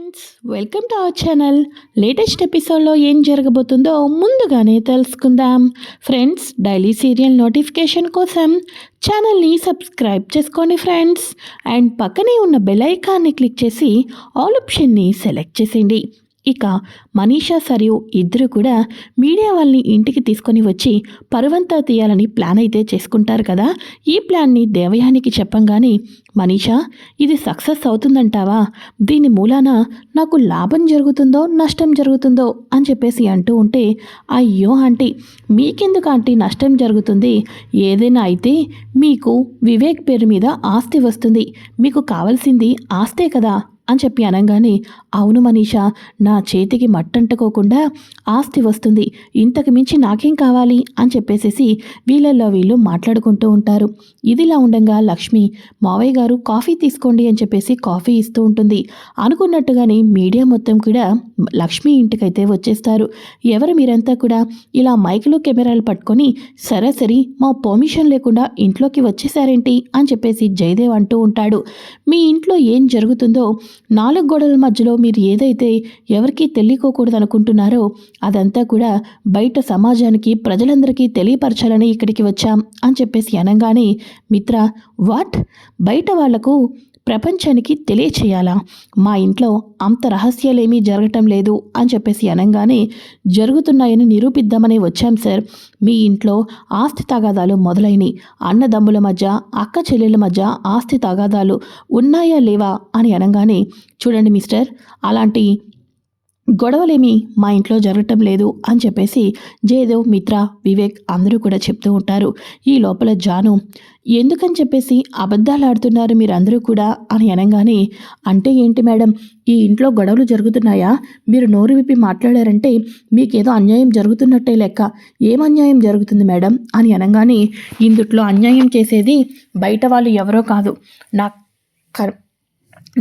Friends, welcome to our channel. Latest ఎపిసోడ్లో ఏం జరగబోతుందో ముందుగానే తెలుసుకుందాం. ఫ్రెండ్స్, డైలీ సీరియల్ నోటిఫికేషన్ కోసం ఛానల్ని సబ్స్క్రైబ్ చేసుకోండి ఫ్రెండ్స్. అండ్ పక్కనే ఉన్న బెల్ ఐకాన్ని క్లిక్ చేసి ఆల్ ఆప్షన్ని సెలెక్ట్ చేసేయండి. ఇక మనీషా సరియు ఇద్దరు కూడా మీడియా వాళ్ళని ఇంటికి తీసుకొని వచ్చి పరువంతా తీయాలని ప్లాన్ అయితే చేసుకుంటారు కదా. ఈ ప్లాన్ని దేవయానికి చెప్పంగానే, మనీషా, ఇది సక్సెస్ అవుతుందంటావా? దీని మూలాన నాకు లాభం జరుగుతుందో నష్టం జరుగుతుందో అని చెప్పేసి అంటూ ఉంటే, అయ్యో ఆంటీ, మీకెందుకు ఆంటీ నష్టం జరుగుతుంది? ఏదైనా అయితే మీకు వివేక్ పేరు మీద ఆస్తి వస్తుంది. మీకు కావాల్సింది ఆస్తే కదా అని చెప్పి అనగానే, అవును మనీషా, నా చేతికి మట్టంటుకోకుండా ఆస్తి వస్తుంది, ఇంతకు మించి నాకేం కావాలి అని చెప్పేసేసి వీళ్ళల్లో వీళ్ళు మాట్లాడుకుంటూ ఉంటారు. ఇదిలా ఉండగా లక్ష్మి, మావయ్య గారు కాఫీ తీసుకోండి అని చెప్పేసి కాఫీ ఇస్తూ ఉంటుంది. అనుకున్నట్టుగానే మీడియా మొత్తం కూడా లక్ష్మి ఇంటికైతే వచ్చేస్తారు. ఎవరు మీరంతా కూడా ఇలా మైకులు కెమెరాలు పట్టుకొని సరాసరి మా పర్మిషన్ లేకుండా ఇంట్లోకి వచ్చేసారేంటి అని చెప్పేసి జయదేవ్ అంటూ ఉంటాడు. మీ ఇంట్లో ఏం జరుగుతుందో 4 గోడల మధ్యలో మీరు ఏదైతే ఎవరికీ తెలియకోకూడదు అనుకుంటున్నారో అదంతా కూడా బయట సమాజానికి ప్రజలందరికీ తెలియపరచాలని ఇక్కడికి వచ్చాం అని చెప్పేసి అనగానే, మిత్ర, వాట్? బయట వాళ్లకు ప్రపంచానికి తెలియచేయాలా? మా ఇంట్లో అంత రహస్యాలేమీ జరగటం లేదు అని చెప్పేసి అనగానే, జరుగుతున్నాయని నిరూపిద్దామని వచ్చాం సార్. మీ ఇంట్లో ఆస్తి తగాదాలు మొదలైనవి. అన్నదమ్ముల మధ్య, అక్క చెల్లెల మధ్య ఆస్తి తగాదాలు ఉన్నాయా లేవా అని అనగానే, చూడండి మిస్టర్, అలాంటి గొడవలేమీ మా ఇంట్లో జరగటం లేదు అని చెప్పేసి జయదేవ్, మిత్ర, వివేక్ అందరూ కూడా చెప్తూ ఉంటారు. ఈ లోపల జాను, ఎందుకని చెప్పేసి అబద్ధాలు ఆడుతున్నారు మీరందరూ కూడా అని అనగానే, అంటే ఏంటి మేడం, ఈ ఇంట్లో గొడవలు జరుగుతున్నాయా? మీరు నోరు విప్పి మాట్లాడారంటే మీకేదో అన్యాయం జరుగుతున్నట్టే లెక్క. ఏం అన్యాయం జరుగుతుంది మేడం అని అనగానే, ఇందుట్లో అన్యాయం చేసేది బయట వాళ్ళు ఎవరో కాదు,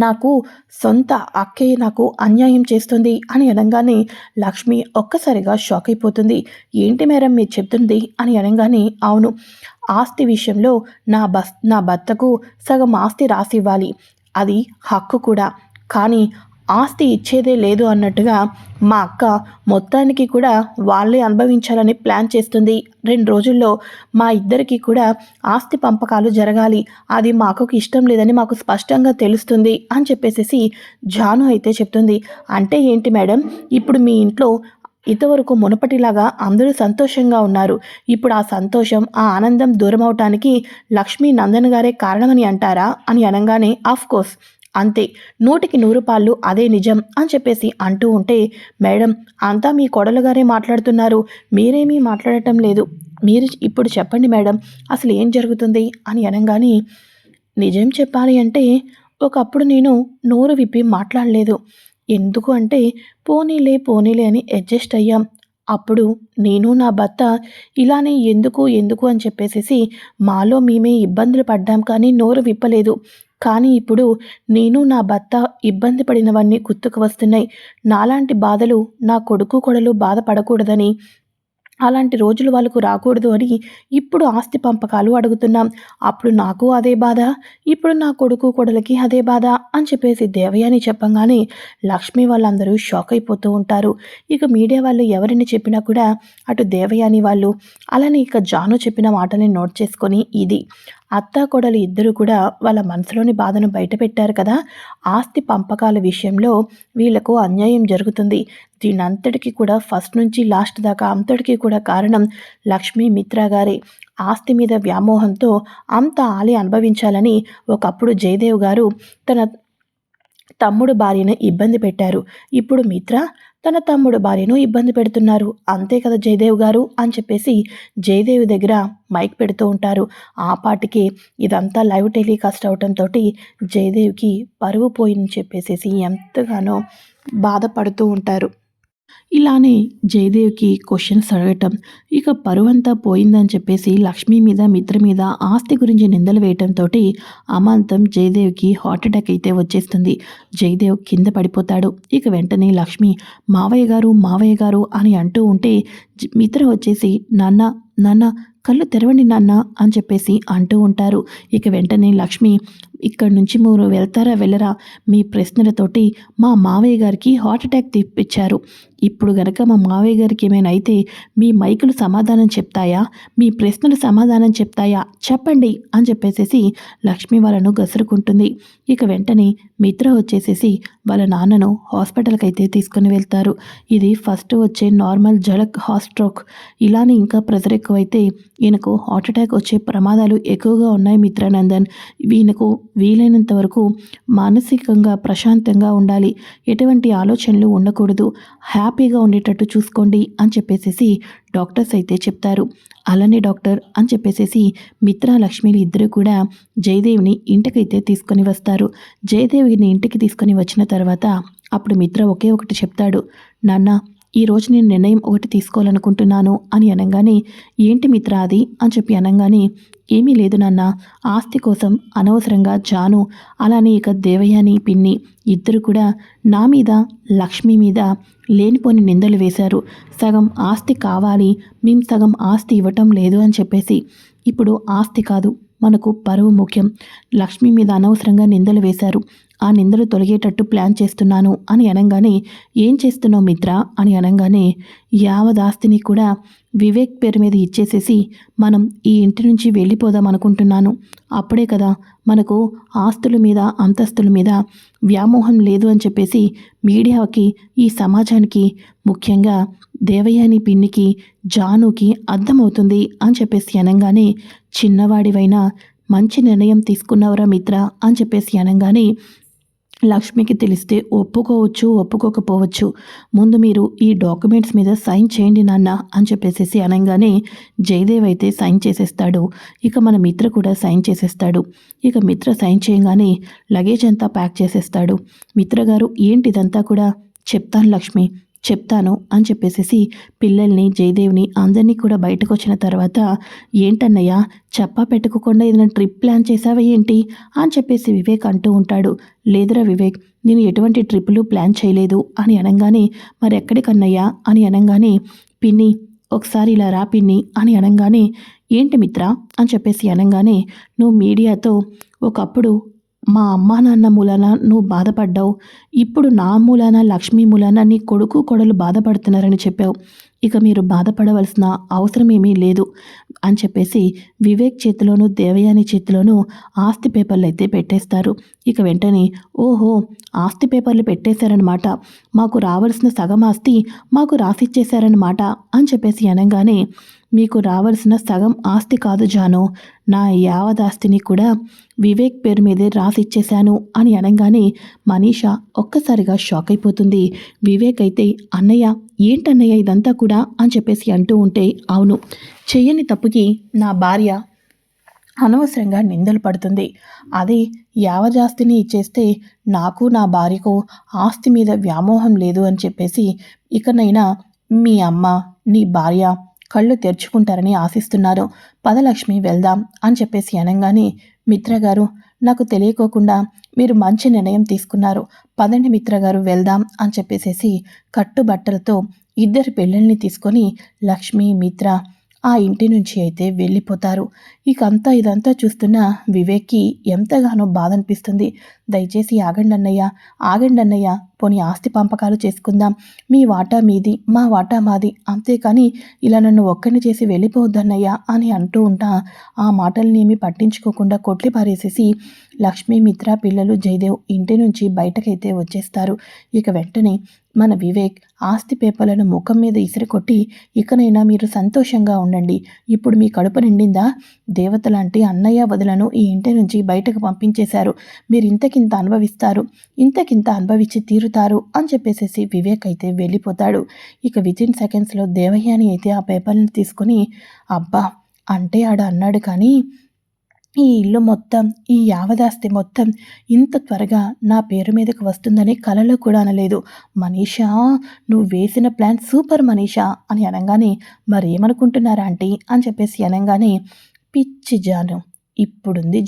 నాకు సొంత అక్కే నాకు అన్యాయం చేస్తుంది అని అనగానే లక్ష్మి ఒక్కసారిగా షాక్ అయిపోతుంది. ఏంటి మేడం మీరు చెప్తుంది అని అనగానే, అవును, ఆస్తి విషయంలో నా భర్తకు సగం ఆస్తి రాసివ్వాలి, అది హక్కు కూడా. కానీ ఆస్తి ఇచ్చేదే లేదు అన్నట్టుగా మా అక్క మొత్తానికి కూడా వాళ్ళే అనుభవించాలని ప్లాన్ చేస్తుంది. 2 రోజుల్లో మా ఇద్దరికి కూడా ఆస్తి పంపకాలు జరగాలి. అది మా అక్కకు ఇష్టం లేదని మాకు స్పష్టంగా తెలుస్తుంది అని చెప్పేసి జాను అయితే చెప్తుంది. అంటే ఏంటి మేడం, ఇప్పుడు మీ ఇంట్లో ఇంతవరకు మునపటిలాగా అందరూ సంతోషంగా ఉన్నారు. ఇప్పుడు ఆ సంతోషం, ఆ ఆనందం దూరం అవటానికి లక్ష్మీ నందన్ గారే కారణమని అంటారా అని అనగానే, ఆఫ్ కోర్స్, అంతే, 100కి 100 పాళ్ళు అదే నిజం అని చెప్పేసి అంటూ ఉంటే, మేడం, అంతా మీ కోడలు గారే మాట్లాడుతున్నారు, మీరేమీ మాట్లాడటం లేదు. మీరు ఇప్పుడు చెప్పండి మేడం, అసలు ఏం జరుగుతుంది అని అనగానే, నిజం చెప్పాలి అంటే ఒకప్పుడు నేను నోరు విప్పి మాట్లాడలేదు. ఎందుకు అంటే పోనీలే పోనీలే అని అడ్జస్ట్ అయ్యాం. అప్పుడు నేను నా భర్త ఇలానే ఎందుకు ఎందుకు అని చెప్పేసి మాలో మేమే ఇబ్బందులు పడ్డాం, కానీ నోరు విప్పలేదు. కానీ ఇప్పుడు నేను నా భర్త ఇబ్బంది పడినవన్నీ గుర్తుకు వస్తున్నాయి. నాలాంటి బాధలు నా కొడుకు కోడలు బాధపడకూడదని, అలాంటి రోజులు వాళ్ళకు రాకూడదు అని ఇప్పుడు ఆస్తి పంపకాలు అడుగుతున్నాం. అప్పుడు నాకు అదే బాధ, ఇప్పుడు నా కొడుకు కోడలికి అదే బాధ అని చెప్పేసి దేవయాని చెప్పంగానే లక్ష్మి వాళ్ళందరూ షాక్ అయిపోతూ ఉంటారు. ఇక మీడియా వాళ్ళు ఎవరిని చెప్పినా కూడా అటు దేవయాని వాళ్ళు, అలానే ఇక జాను చెప్పిన మాటల్ని నోట్ చేసుకొని, ఇది అత్తా కోడలు ఇద్దరు కూడా వాళ్ళ మనసులోని బాధను బయటపెట్టారు కదా. ఆస్తి పంపకాల విషయంలో వీళ్ళకు అన్యాయం జరుగుతుంది. దీనంతటికీ కూడా ఫస్ట్ నుంచి లాస్ట్ దాకా అంతటికీ కూడా కారణం లక్ష్మీ మిత్ర గారే. ఆస్తి మీద వ్యామోహంతో అంత ఆలి అనుభవించాలని ఒకప్పుడు జయదేవ్ గారు తన తమ్ముడు భార్యను ఇబ్బంది పెట్టారు. ఇప్పుడు మిత్ర తన తమ్ముడు భార్యను ఇబ్బంది పెడుతున్నారు. అంతే కదా జయదేవ్ గారు అని చెప్పేసి జయదేవ్ దగ్గర మైక్ పెడుతూ ఉంటారు. ఆ పాటికి ఇదంతా లైవ్ టెలికాస్ట్ అవటంతో జయదేవ్కి పరువు పోయిందని చెప్పేసి ఎంతగానో బాధపడుతూ ఉంటారు. ఇలానే జయదేవ్కి క్వశ్చన్స్ అడగటం, ఇక పరువంతా పోయిందని చెప్పేసి లక్ష్మి మీద, మిత్ర మీద ఆస్తి గురించి నిందలు వేయటంతో అమాంతం జయదేవ్కి హార్ట్ అటాక్ అయితే వచ్చేస్తుంది. జయదేవ్ కింద పడిపోతాడు. ఇక వెంటనే లక్ష్మి, మావయ్య గారు మావయ్య గారు అని అంటూ ఉంటే మిత్ర వచ్చేసి, నాన్న నాన్న కళ్ళు తెరవండి నాన్న అని చెప్పేసి అంటూ ఉంటారు. ఇక వెంటనే లక్ష్మి, ఇక్కడి నుంచి మీరు వెళ్తారా వెళ్ళరా? మీ ప్రశ్నలతోటి మా మావయ్య గారికి హార్ట్ అటాక్ తెప్పించారు. ఇప్పుడు గనక మా మావయ్య గారికి ఏమైనా అయితే మీ మైకులు సమాధానం చెప్తాయా? మీ ప్రశ్నలు సమాధానం చెప్తాయా? చెప్పండి అని చెప్పేసేసి లక్ష్మి వాళ్ళను గసురుకుంటుంది. ఇక వెంటనే మిత్ర వచ్చేసేసి వాళ్ళ నాన్నను హాస్పిటల్కి అయితే తీసుకుని వెళ్తారు. ఇది ఫస్ట్ వచ్చే నార్మల్ జలక్ హార్ట్ స్ట్రోక్. ఇలానే ఇంకా ప్రెజర్ ఎక్కువైతే ఈయనకు హార్ట్ అటాక్ వచ్చే ప్రమాదాలు ఎక్కువగా ఉన్నాయి మిత్రానందన్. ఈయనకు వీలైనంత వరకు మానసికంగా ప్రశాంతంగా ఉండాలి. ఎటువంటి ఆలోచనలు ఉండకూడదు. హ్యాపీగా ఉండేటట్టు చూసుకోండి అని చెప్పేసేసి డాక్టర్స్ అయితే చెప్తారు. అలానే డాక్టర్ అని చెప్పేసేసి మిత్ర లక్ష్మిలు ఇద్దరు కూడా జయదేవిని ఇంటికైతే తీసుకొని వస్తారు. జయదేవిని ఇంటికి తీసుకొని వచ్చిన తర్వాత అప్పుడు మిత్ర ఒకే ఒకటి చెప్తాడు. నాన్న, ఈరోజు నేను నిర్ణయం ఒకటి తీసుకోవాలనుకుంటున్నాను అని అనగానే, ఏంటి మిత్ర అది అని చెప్పి అనగానే, ఏమీ లేదు నాన్న, ఆస్తి కోసం అనవసరంగా జాను అలానే ఇక దేవయాని పిన్ని ఇద్దరు కూడా నా మీద లక్ష్మి మీద లేనిపోని నిందలు వేశారు. సగం ఆస్తి కావాలి, మేము సగం ఆస్తి ఇవ్వటం లేదు అని చెప్పేసి. ఇప్పుడు ఆస్తి కాదు, మనకు పరువు ముఖ్యం. లక్ష్మి మీద అనవసరంగా నిందలు వేశారు. ఆ నిందలు తొలగేటట్టు ప్లాన్ చేస్తున్నాను అని అనగానే, ఏం చేస్తున్నావు మిత్ర అని అనగానే, యావదాస్తిని కూడా వివేక్ పేరు మీద ఇచ్చేసేసి మనం ఈ ఇంటి నుంచి వెళ్ళిపోదాం అనుకుంటున్నాను. అప్పుడే కదా మనకు ఆస్తుల మీద అంతస్తుల మీద వ్యామోహం లేదు అని చెప్పేసి మీడియాకి, ఈ సమాజానికి, ముఖ్యంగా దేవయాని పిన్నికి, జానుకి అర్థమవుతుంది అని చెప్పేసి అనగానే, చిన్నవాడివైనా మంచి నిర్ణయం తీసుకున్నవరా మిత్ర అని చెప్పేసి అనగానే, లక్ష్మికి తెలిస్తే ఒప్పుకోవచ్చు, ఒప్పుకోకపోవచ్చు. ముందు మీరు ఈ డాక్యుమెంట్స్ మీద సైన్ చేయండి నాన్న అని చెప్పేసి అనగానే జయదేవ్ అయితే సైన్ చేసేస్తాడు. ఇక మన మిత్ర కూడా సైన్ చేసేస్తాడు. ఇక మిత్ర సైన్ చేయగానే లగేజ్ అంతా ప్యాక్ చేసేస్తాడు. మిత్ర గారు, ఏంటిదంతా కూడా? చెప్తాను లక్ష్మి, చెప్తాను అని చెప్పేసేసి పిల్లల్ని, జయదేవ్ని అందరినీ కూడా బయటకు వచ్చిన తర్వాత, ఏంటన్నయ్య చెప్పా పెట్టుకోకుండా ఏదైనా ట్రిప్ ప్లాన్ చేసావా ఏంటి అని చెప్పేసి వివేక్ అంటూ ఉంటాడు. లేదురా వివేక్, నేను ఎటువంటి ట్రిప్పులు ప్లాన్ చేయలేదు అని అనగానే, మరి ఎక్కడికన్నయ్యా అని అనగానే, పిన్ని ఒకసారి ఇలా రా పిన్ని అని అనగానే, ఏంటి మిత్ర అని చెప్పేసి అనగానే, నువ్వు మీడియాతో ఒకప్పుడు మా అమ్మా నాన్న మూలాన నువ్వు బాధపడ్డావు, ఇప్పుడు నా మూలాన లక్ష్మి మూలాన నీ కొడుకు కోడలు బాధపడుతున్నారని చెప్పావు. ఇక మీరు బాధపడవలసిన అవసరం ఏమీ లేదు అని చెప్పేసి వివేక్ చేతిలోనూ దేవయాని చేతిలోనూ ఆస్తి పేపర్లు అయితే పెట్టేస్తారు. ఇక వెంటనే, ఓహో, ఆస్తి పేపర్లు పెట్టేశారనమాట, మాకు రావాల్సిన సగం ఆస్తి మాకు రాసిచ్చేశారనమాట అని చెప్పేసి అనగానే, మీకు రావాల్సిన సగం ఆస్తి కాదు జాను, నా యావదాస్తిని కూడా వివేక్ పేరు మీదే రాసిచ్చేశాను అని అనగానే మనీషా ఒక్కసారిగా షాక్ అయిపోతుంది. వివేక్ అయితే, అన్నయ్య ఏంటన్నయ్య ఇదంతా కూడా అని చెప్పేసి అంటూ ఉంటే, అవును, చెయ్యని తప్పుకి నా భార్య అనవసరంగా నిందలు పడుతుంది. అదే యావజాస్తిని ఇచ్చేస్తే నాకు నా భార్యకు ఆస్తి మీద వ్యామోహం లేదు అని చెప్పేసి ఇకనైనా మీ అమ్మ, నీ భార్య కళ్ళు తెరుచుకుంటారని ఆశిస్తున్నాను. పదలక్ష్మి వెళ్దాం అని చెప్పేసి అనగానే, మిత్రగారు, నాకు తెలియకోకుండా మీరు మంచి నిర్ణయం తీసుకున్నారు. పదండి మిత్రగారు వెళ్దాం అని చెప్పేసేసి కట్టుబట్టలతో ఇద్దరు పిల్లల్ని తీసుకొని లక్ష్మి, మిత్ర ఆ ఇంటి నుంచి అయితే వెళ్ళిపోతారు. ఇదంతా చూస్తున్న వివేక్కి ఎంతగానో బాధ అనిపిస్తుంది. దయచేసి ఆగండి అన్నయ్య, పోనీ ఆస్తి పంపకాలు చేసుకుందాం, మీ వాటా మీది, మా వాటా మాది, అంతేకాని ఇలా నన్ను ఒక్కడిని చేసి వెళ్ళిపోవద్దన్నయ్య అని అంటూ ఉంటా. ఆ మాటల్ని ఏమీ పట్టించుకోకుండా కొట్లి పారేసేసి లక్ష్మి, మిత్ర, పిల్లలు, జయదేవ్ ఇంటి నుంచి బయటకైతే వచ్చేస్తారు. ఇక వెంటనే మన వివేక్ ఆస్తి పేపర్లను ముఖం మీద ఇసిరికొట్టి, ఇకనైనా మీరు సంతోషంగా ఉండండి, ఇప్పుడు మీ కడుపు నిండిందా? దేవతలాంటి అన్నయ్య వదులను ఈ ఇంటి నుంచి బయటకు పంపించేశారు, మీరు ఇంతకింత అనుభవించి తీరుతారు అని చెప్పేసేసి వివేక్ అయితే వెళ్ళిపోతాడు. ఇక వితిన్ సెకండ్స్లో దేవయాని అయితే ఆ పేపర్లను తీసుకొని, అబ్బా, అంటే ఆడ అన్నాడు కానీ ఈ ఇల్లు మొత్తం, ఈ యావదాస్తి మొత్తం ఇంత త్వరగా నా పేరు మీదకు వస్తుందని కలలో కూడా అనలేదు. మనీషా, నువ్వు వేసిన ప్లాన్ సూపర్ మనీషా అని అనగానే, మరేమనుకుంటున్నారా ఆంటీ అని చెప్పేసి అనగానే, పిచ్చి జాను ఇప్పుడుంది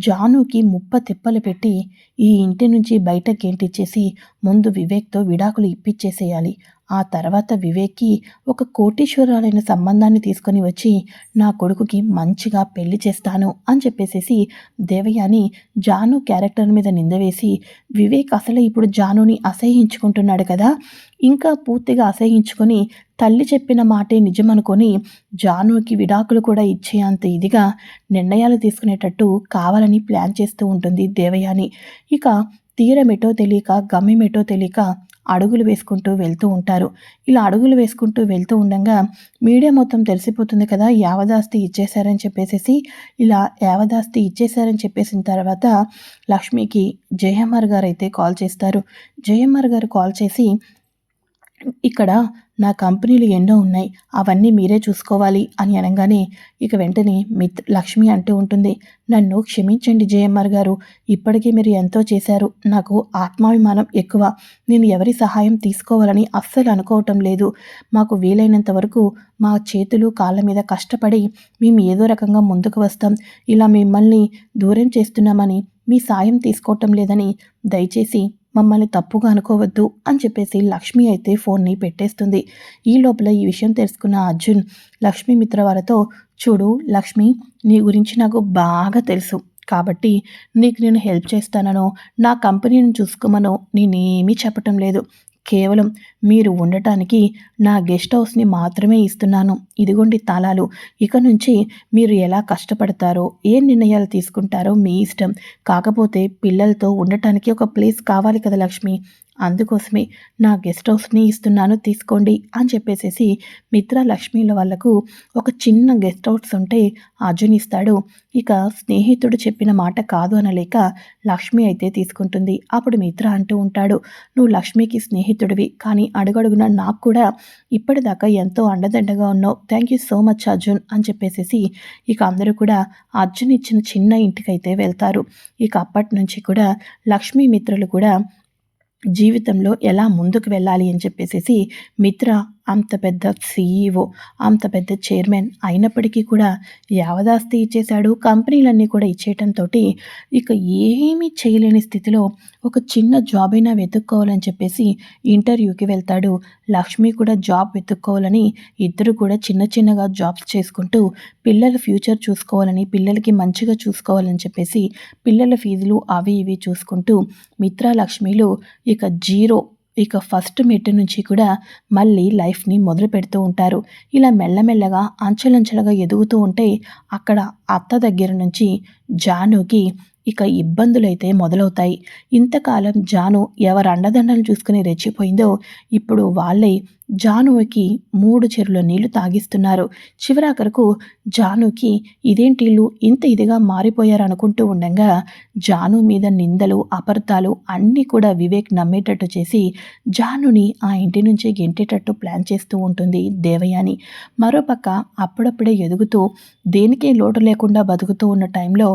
జానుకి ముప్ప తిప్పలు పెట్టి ఈ ఇంటి నుంచి బయట గెంటిచ్చేసి ముందు వివేక్తో విడాకులు ఇప్పించేసేయాలి. ఆ తర్వాత వివేక్కి ఒక కోటీశ్వరురాలైన సంబంధాన్ని తీసుకొని వచ్చి నా కొడుకుకి మంచిగా పెళ్లి చేస్తాను అని చెప్పేసేసి దేవయాని జాను క్యారెక్టర్ మీద నింద వేసి వివేక్ అసలే ఇప్పుడు జానుని అసహ్యించుకుంటున్నాడు కదా, ఇంకా పూర్తిగా అసహ్యించుకొని తల్లి చెప్పిన మాటే నిజమనుకొని జానుకి విడాకులు కూడా ఇచ్చే అంత ఇదిగా నిర్ణయాలు తీసుకునేటట్టు కావాలని ప్లాన్ చేస్తూ ఉంటుంది దేవయాని. ఇక తీరమెటో తెలియక గమ్యమెటో తెలియక అడుగులు వేసుకుంటూ వెళ్తూ ఉంటారు. ఇలా అడుగులు వేసుకుంటూ వెళ్తూ ఉండగా మీడియా మొత్తం తెలిసిపోతుంది కదా యావదాస్తి ఇచ్చేశారని చెప్పేసేసి. ఇలా యావదాస్తి ఇచ్చేశారని చెప్పేసిన తర్వాత లక్ష్మికి జయహమ్మర్ గారు అయితే కాల్ చేస్తారు. జయహమ్మర్ గారు కాల్ చేసి ఇక్కడ నా కంపెనీలు ఎన్నో ఉన్నాయి, అవన్నీ మీరే చూసుకోవాలి అని అనగానే ఇక వెంటనే లక్ష్మి అంటూ ఉంటుంది, నన్ను క్షమించండి జయమ్మర్ గారు, ఇప్పటికీ మీరు ఎంతో చేశారు, నాకు ఆత్మాభిమానం ఎక్కువ, నేను ఎవరి సహాయం తీసుకోవాలని అస్సలు అనుకోవటం లేదు, మాకు వీలైనంత వరకు మా చేతులు కాళ్ళ మీద కష్టపడి మేము ఏదో రకంగా ముందుకు వస్తాం, ఇలా మిమ్మల్ని దూరం చేస్తున్నామని మీ సాయం తీసుకోవటం లేదని దయచేసి మమ్మల్ని తప్పుగా అనుకోవద్దు అని చెప్పేసి లక్ష్మి అయితే ఫోన్ని పెట్టేస్తుంది. ఈ లోపల ఈ విషయం తెలుసుకున్న అర్జున్ లక్ష్మి మిత్ర వాళ్ళతో, చూడు లక్ష్మి, నీ గురించి నాకు బాగా తెలుసు కాబట్టి నీకు నేను హెల్ప్ చేస్తానో నా కంపెనీని చూసుకోమనో నేనేమీ చెప్పటం లేదు, కేవలం మీరు ఉండటానికి నా గెస్ట్ హౌస్ని మాత్రమే ఇస్తున్నాను, ఇదిగోండి తాళాలు, ఇక నుంచి మీరు ఎలా కష్టపడతారో ఏ నిర్ణయాలు తీసుకుంటారో మీ ఇష్టం, కాకపోతే పిల్లలతో ఉండటానికి ఒక ప్లేస్ కావాలి కదా లక్ష్మి, అందుకోసమే నా గెస్ట్ హౌస్ని ఇస్తున్నాను తీసుకోండి అని చెప్పేసేసి మిత్ర లక్ష్మీల వాళ్లకు ఒక చిన్న గెస్ట్ హౌస్ ఉంటే అర్జున్ ఇస్తాడు. ఇక స్నేహితుడు చెప్పిన మాట కాదు అనలేక లక్ష్మి అయితే తీసుకుంటుంది. అప్పుడు మిత్ర అంటూ ఉంటాడు, నువ్వు లక్ష్మికి స్నేహితుడివి, కానీ అడుగడుగున నాకు కూడా ఇప్పటిదాకా ఎంతో అండదండగా ఉన్నావు, thank you so much Arjun అని చెప్పేసేసి ఇక అందరూ కూడా అర్జున్ ఇచ్చిన చిన్న ఇంటికైతే వెళ్తారు. ఇక అప్పటి నుంచి కూడా లక్ష్మీ మిత్రులు కూడా జీవితంలో ఎలా ముందుకు వెళ్ళాలి అని చెప్పేసేసి మిత్ర అంత పెద్ద సీఈఓ, అంత పెద్ద చైర్మన్ అయినప్పటికీ కూడా యావదాస్తి ఇచ్చేశాడు, కంపెనీలన్నీ కూడా ఇచ్చేయటంతో ఇక ఏమీ చేయలేని స్థితిలో ఒక చిన్న జాబ్ అయినా వెతుక్కోవాలని చెప్పేసి ఇంటర్వ్యూకి వెళ్తాడు. లక్ష్మి కూడా జాబ్ వెతుక్కోవాలని ఇద్దరు కూడా చిన్న చిన్నగా జాబ్స్ చేసుకుంటూ పిల్లల ఫ్యూచర్ చూసుకోవాలని, పిల్లలకి మంచిగా చూసుకోవాలని చెప్పేసి పిల్లల ఫీజులు అవి ఇవి చూసుకుంటూ మిత్ర లక్ష్మిలు ఇక జీరో, ఇక ఫస్ట్ మెట్టు నుంచి కూడా మళ్ళీ లైఫ్ని మొదలు పెడుతూ ఉంటారు. ఇలా మెల్లమెల్లగా అంచెలంచెలుగా ఎదుగుతూ ఉంటే అక్కడ అత్త దగ్గర నుంచి జానుకి ఇక ఇబ్బందులైతే మొదలవుతాయి. ఇంతకాలం జాను ఎవరు అండదండలు చూసుకుని రెచ్చిపోయిందో ఇప్పుడు వాళ్ళే జానుకి 3 చెరువుల నీళ్లు తాగిస్తున్నారు. చివరాఖరకు జానుకి ఇదేంటీళ్ళు ఇంత ఇదిగా మారిపోయారు అనుకుంటూ ఉండగా జాను మీద నిందలు అపార్థాలు అన్నీ కూడా వివేక్ నమ్మేటట్టు చేసి జానుని ఆ ఇంటి నుంచి గెంటేటట్టు ప్లాన్ చేస్తూ ఉంటుంది దేవయాని. మరోపక్క అప్పుడప్పుడే ఎదుగుతూ దేనికే లోటు లేకుండా బతుకుతూ ఉన్న టైంలో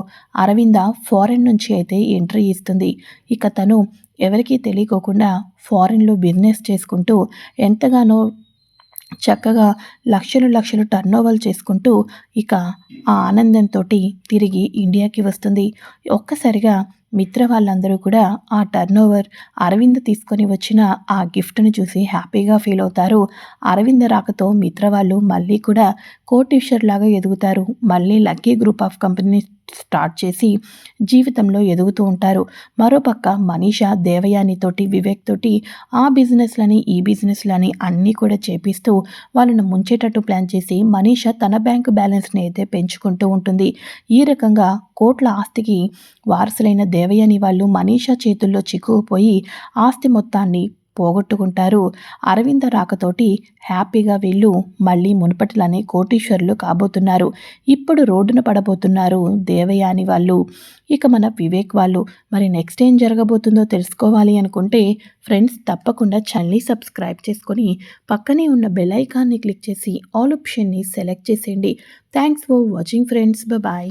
అరవింద ఫారెన్ నుంచి అయితే ఎంట్రీ ఇస్తుంది. ఇక తను ఎవరికీ తెలియకోకుండా ఫారిన్లో బిజినెస్ చేసుకుంటూ ఎంతగానో చక్కగా లక్షలు టర్నోవర్ చేసుకుంటూ ఇక ఆ ఆనందంతో తిరిగి ఇండియాకి వస్తుంది. ఒక్కసారిగా మిత్ర వాళ్ళందరూ కూడా ఆ టర్నోవర్ అరవింద్ తీసుకొని వచ్చిన ఆ గిఫ్ట్ని చూసి హ్యాపీగా ఫీల్ అవుతారు. అరవింద్ రాకతో మిత్ర వాళ్ళు మళ్ళీ కూడా కోటీశ్వర్లాగా ఎదుగుతారు. మళ్ళీ lucky group of company start చేసి జీవితంలో ఎదుగుతూ ఉంటారు. మరోపక్క మనీషా దేవయానితోటి వివేక్ తోటి ఆ బిజినెస్లని ఈ బిజినెస్లని అన్నీ కూడా చేపిస్తూ వాళ్ళను ముంచేటట్టు ప్లాన్ చేసి మనీషా తన బ్యాంకు బ్యాలెన్స్ని అయితే పెంచుకుంటూ ఉంటుంది. ఈ రకంగా కోట్ల ఆస్తికి వారసులైన దేవయాని వాళ్ళు మనీషా చేతుల్లో చిక్కుకుపోయి ఆస్తి మొత్తాన్ని పోగొట్టుకుంటారు. అరవింద రాకతోటి హ్యాపీగా వీళ్ళు మళ్ళీ మునుపటిలానే కోటీశ్వరులు కాబోతున్నారు. ఇప్పుడు రోడ్డున పడబోతున్నారు దేవయాని వాళ్ళు. ఇక మన వివేక్ వాళ్ళు. మరి నెక్స్ట్ ఏం జరగబోతుందో తెలుసుకోవాలి అనుకుంటే ఫ్రెండ్స్ తప్పకుండా ఛానల్ని సబ్స్క్రైబ్ చేసుకొని పక్కనే ఉన్న బెల్ ఐకాన్ని క్లిక్ చేసి ఆల్ ఆప్షన్ని సెలెక్ట్ చేసేయండి. Thanks for watching friends. Bye.